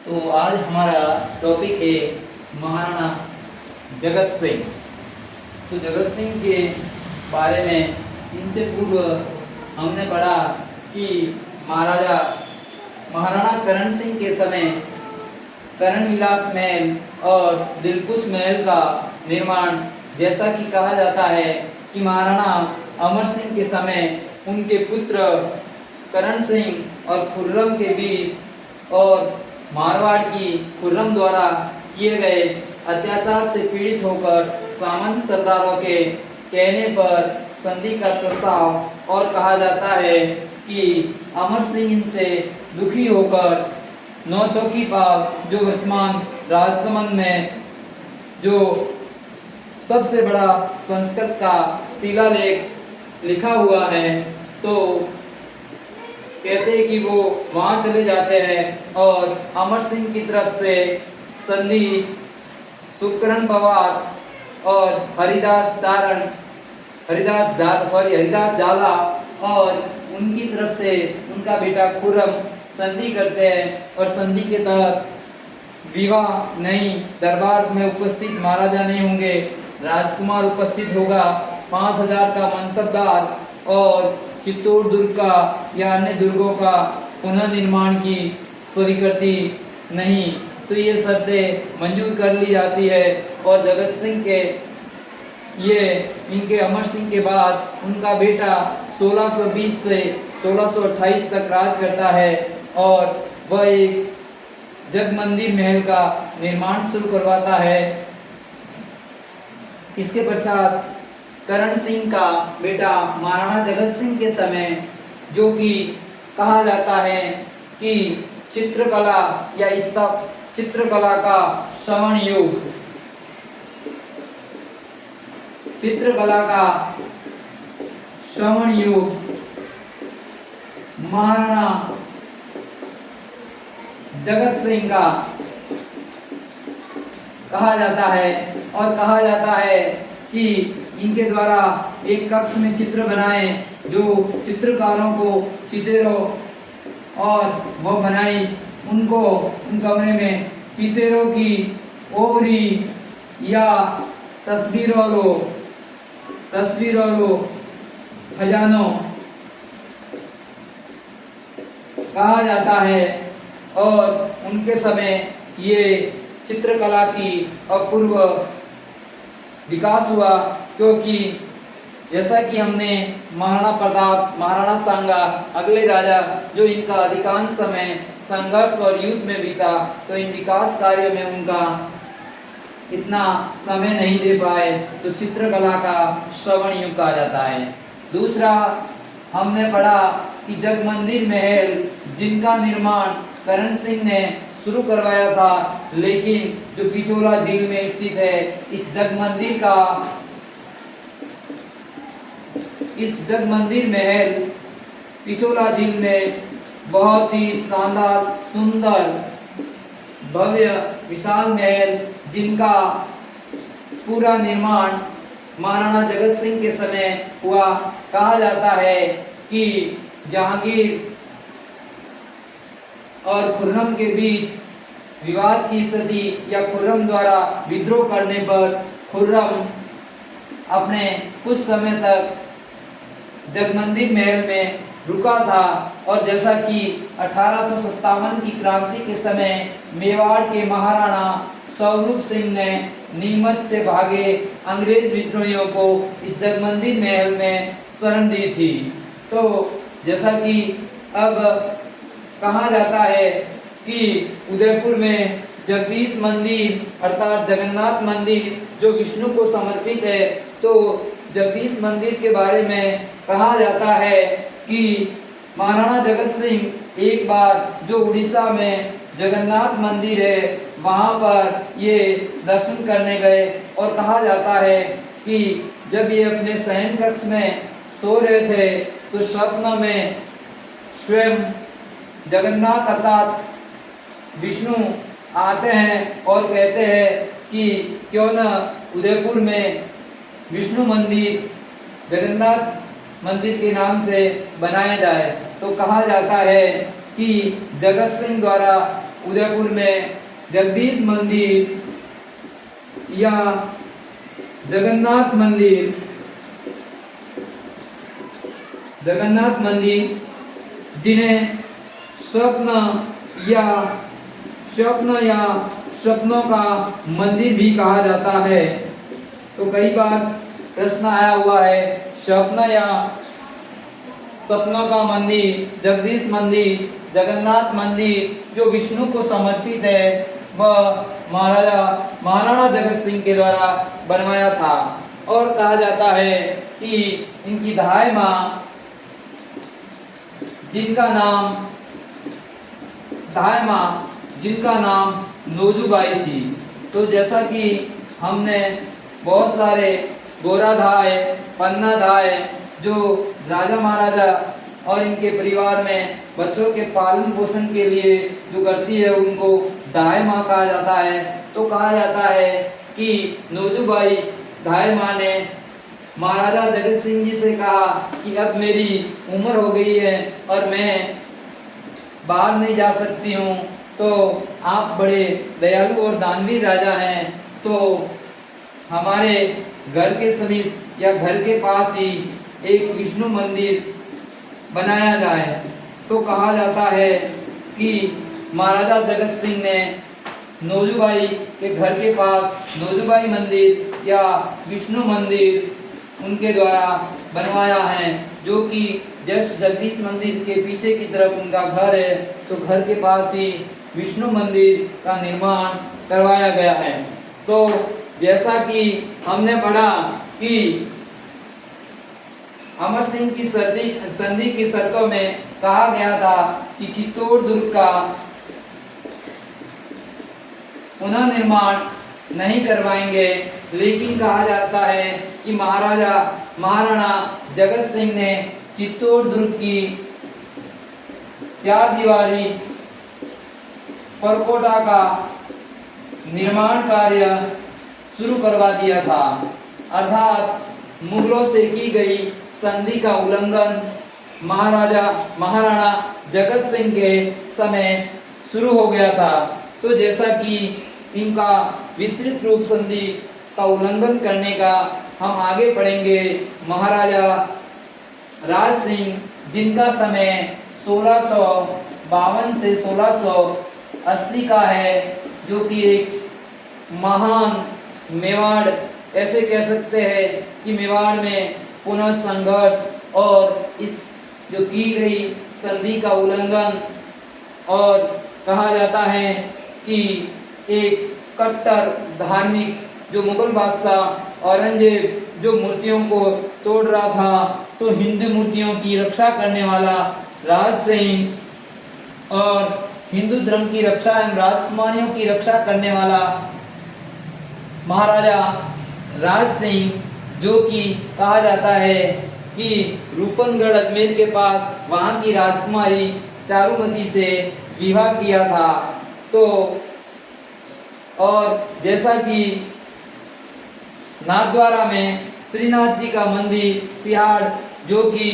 तो आज हमारा टॉपिक है महाराणा जगत सिंह। तो जगत सिंह के बारे में इनसे पूर्व हमने पढ़ा कि महाराणा करण सिंह के समय करण विलास महल और दिलकुश महल का निर्माण, जैसा कि कहा जाता है कि महाराणा अमर सिंह के समय उनके पुत्र करण सिंह और खुर्रम के बीच और मारवाड़ की खुर्रम द्वारा किए गए अत्याचार से पीड़ित होकर सामंत सरदारों के कहने पर संधि का प्रस्ताव, और कहा जाता है कि अमर सिंह इनसे दुखी होकर नौचौकी पाव, जो वर्तमान राजसमंद में जो सबसे बड़ा संस्कृत का शिलालेख लिखा हुआ है, तो कहते हैं कि वो वहाँ चले जाते हैं और अमर सिंह की तरफ से संधि सुकरण पवार और हरिदास जाला और उनकी तरफ से उनका बेटा खुर्रम संधि करते हैं, और संधि के तहत विवाह नहीं, दरबार में उपस्थित महाराजा नहीं होंगे, राजकुमार उपस्थित होगा, 5000 का मनसबदार और चित्तौड़ दुर्ग का या अन्य दुर्गों का पुनः निर्माण की स्वीकृति नहीं। तो ये शर्तें मंजूर कर ली जाती है और जगत सिंह के इनके अमर सिंह के बाद उनका बेटा 1620 से 1628 तक राज करता है और वह एक जगमंदिर महल का निर्माण शुरू करवाता है। इसके पश्चात करण सिंह का बेटा महाराणा जगत सिंह के समय, जो कि कहा जाता है कि चित्रकला का श्रवण युग, महाराणा जगत सिंह का कहा जाता है, और कहा जाता है कि इनके द्वारा एक कक्ष में चित्र बनाए, जो चित्रकारों को चितेरों और वह बनाई, उनको उन कमरे में चितेरों की ओवरी या तस्वीरों खजानों कहा जाता है। और उनके समय ये चित्रकला की अपूर्व विकास हुआ, क्योंकि जैसा कि हमने महाराणा प्रताप, महाराणा सांगा, अगले राजा जो इनका अधिकांश समय संघर्ष और युद्ध में बीता, तो इन विकास कार्य में उनका इतना समय नहीं दे पाए, तो चित्रकला का श्रवण युग कहा जाता है। दूसरा हमने पढ़ा कि जगमंदिर महल, जिनका निर्माण करण सिंह ने शुरू करवाया था, लेकिन जो पिछोला झील में स्थित है, इस जगमंदिर महल पिछोला झील में बहुत ही शानदार, सुंदर, भव्य, विशाल महल, जिनका पूरा निर्माण महाराणा जगत सिंह के समय हुआ। कहा जाता है कि जहांगीर और खुर्रम के बीच विवाद की स्थिति या खुर्रम द्वारा विद्रोह करने पर खुर्रम अपने कुछ समय तक जगमंदिर महल में रुका था, और जैसा कि 1857 की क्रांति के समय मेवाड़ के महाराणा स्वरूप सिंह ने नीमच से भागे अंग्रेज विद्रोहियों को इस जगमंदिर महल में शरण दी थी। तो जैसा कि अब कहा जाता है कि उदयपुर में जगदीश मंदिर अर्थात जगन्नाथ मंदिर जो विष्णु को समर्पित है, तो जगदीश मंदिर के बारे में कहा जाता है कि महाराणा जगत सिंह एक बार जो उड़ीसा में जगन्नाथ मंदिर है, वहाँ पर ये दर्शन करने गए, और कहा जाता है कि जब ये अपने शयन कक्ष में सो रहे थे, तो स्वप्न में स्वयं जगन्नाथ अर्थात विष्णु आते हैं और कहते हैं कि क्यों न उदयपुर में विष्णु मंदिर जगन्नाथ मंदिर के नाम से बनाया जाए। तो कहा जाता है कि जगत सिंह द्वारा उदयपुर में जगदीश मंदिर या जगन्नाथ मंदिर जिन्हें स्वप्न या सपनों का मंदिर भी कहा जाता है। तो कई बार प्रश्न आया हुआ है, स्वप्न या सपनों का मंदिर, जगदीश मंदिर, जगन्नाथ मंदिर जो विष्णु को समर्पित है, वह महाराणा जगत सिंह के द्वारा बनवाया था। और कहा जाता है कि इनकी धाय माँ जिनका नाम नोजूबाई थी। तो जैसा कि हमने बहुत सारे गोरा धाय, पन्ना धाय जो राजा महाराजा और इनके परिवार में बच्चों के पालन पोषण के लिए जो करती है उनको धाय माँ कहा जाता है। तो कहा जाता है कि नोजूबाई धाय माँ ने महाराजा जगत सिंह जी से कहा कि अब मेरी उम्र हो गई है और मैं बाहर नहीं जा सकती हूँ, तो आप बड़े दयालु और दानवीर राजा हैं, तो हमारे घर के समीप या घर के पास ही एक विष्णु मंदिर बनाया जाए। तो कहा जाता है कि महाराजा जगत सिंह ने नोजूबाई के घर के पास नोजूबाई मंदिर या विष्णु मंदिर उनके द्वारा बनवाया है, जो कि जस्ट जगदीश मंदिर के पीछे की तरफ उनका घर है। तो घर के पास ही विष्णु मंदिर का निर्माण करवाया गया है। तो जैसा कि हमने पढ़ा कि अमर सिंह की संधि की शर्तों में कहा गया था कि चित्तौड़ दुर्ग का पुनः निर्माण नहीं करवाएंगे, लेकिन कहा जाता है कि महाराणा जगत सिंह ने चित्तौड़ दुर्ग की 4 दीवारी परकोटा का निर्माण कार्य शुरू करवा दिया था। अर्थात मुगलों से की गई संधि का उल्लंघन महाराणा जगत सिंह के समय शुरू हो गया था। तो जैसा कि इनका विस्तृत रूप संधि का उल्लंघन करने का हम आगे पढ़ेंगे। महाराजा राज सिंह, जिनका समय 1652 से 1680 का है, जो कि एक महान मेवाड़, ऐसे कह सकते हैं कि मेवाड़ में पुनः संघर्ष और इस जो की गई संधि का उल्लंघन, और कहा जाता है कि एक कट्टर धार्मिक जो मुगल बादशाह औरंगजेब जो मूर्तियों को तोड़ रहा था, तो हिंदू मूर्तियों की रक्षा करने वाला राज सिंह और हिंदू धर्म की रक्षा एवं राजकुमारियों की रक्षा करने वाला महाराजा राज सिंह, जो कि कहा जाता है कि रूपनगढ़ अजमेर के पास वहाँ की राजकुमारी चारुमती से विवाह किया था। तो और जैसा कि नाथद्वारा में श्रीनाथ जी का मंदिर सिहाड़, जो कि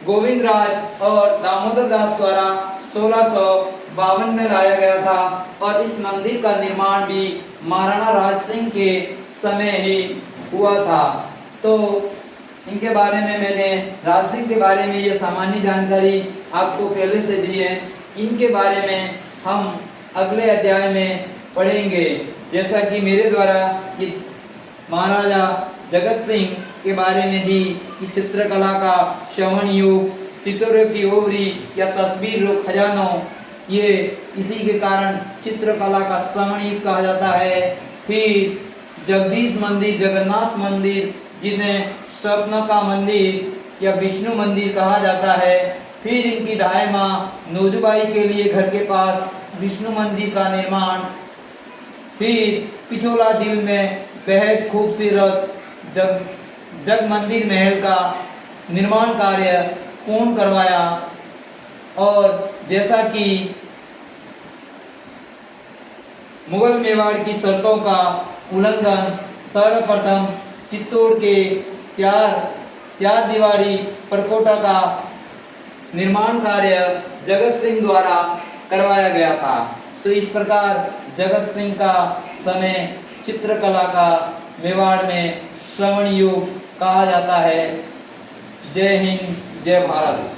गोविंद राज और दामोदर दास द्वारा 1652 में लाया गया था, और इस मंदिर का निर्माण भी महाराणा राज सिंह के समय ही हुआ था। तो इनके बारे में मैंने राज सिंह के बारे में ये सामान्य जानकारी आपको पहले से दी है। इनके बारे में हम अगले अध्याय में पढ़ेंगे। जैसा कि मेरे द्वारा कि महाराजा जगत सिंह के बारे में दी कि चित्रकला का श्रवण युग, सितारों की ओवरी या तस्वीर रो खजानो, ये इसी के कारण चित्रकला का श्रवण युग कहा जाता है। फिर जगदीश मंदिर, जगन्नाथ मंदिर, जिन्हें स्वप्न का मंदिर या विष्णु मंदिर कहा जाता है। फिर इनकी धाय माँ नोजूबाई के लिए घर के पास विष्णु मंदिर का निर्माण। फिर पिछोला झील में बेहद खूबसूरत जग मंदिर महल का निर्माण कार्य पूर्ण करवाया। और जैसा कि मुगल मेवाड़ की शर्तों का उल्लंघन, सर्वप्रथम चित्तौड़ के 4 दीवारी परकोटा का निर्माण कार्य जगत सिंह द्वारा करवाया गया था। तो इस प्रकार जगत सिंह का समय चित्रकला का मेवाड़ में श्रवण युग कहा जाता है। जय हिंद, जय भारत।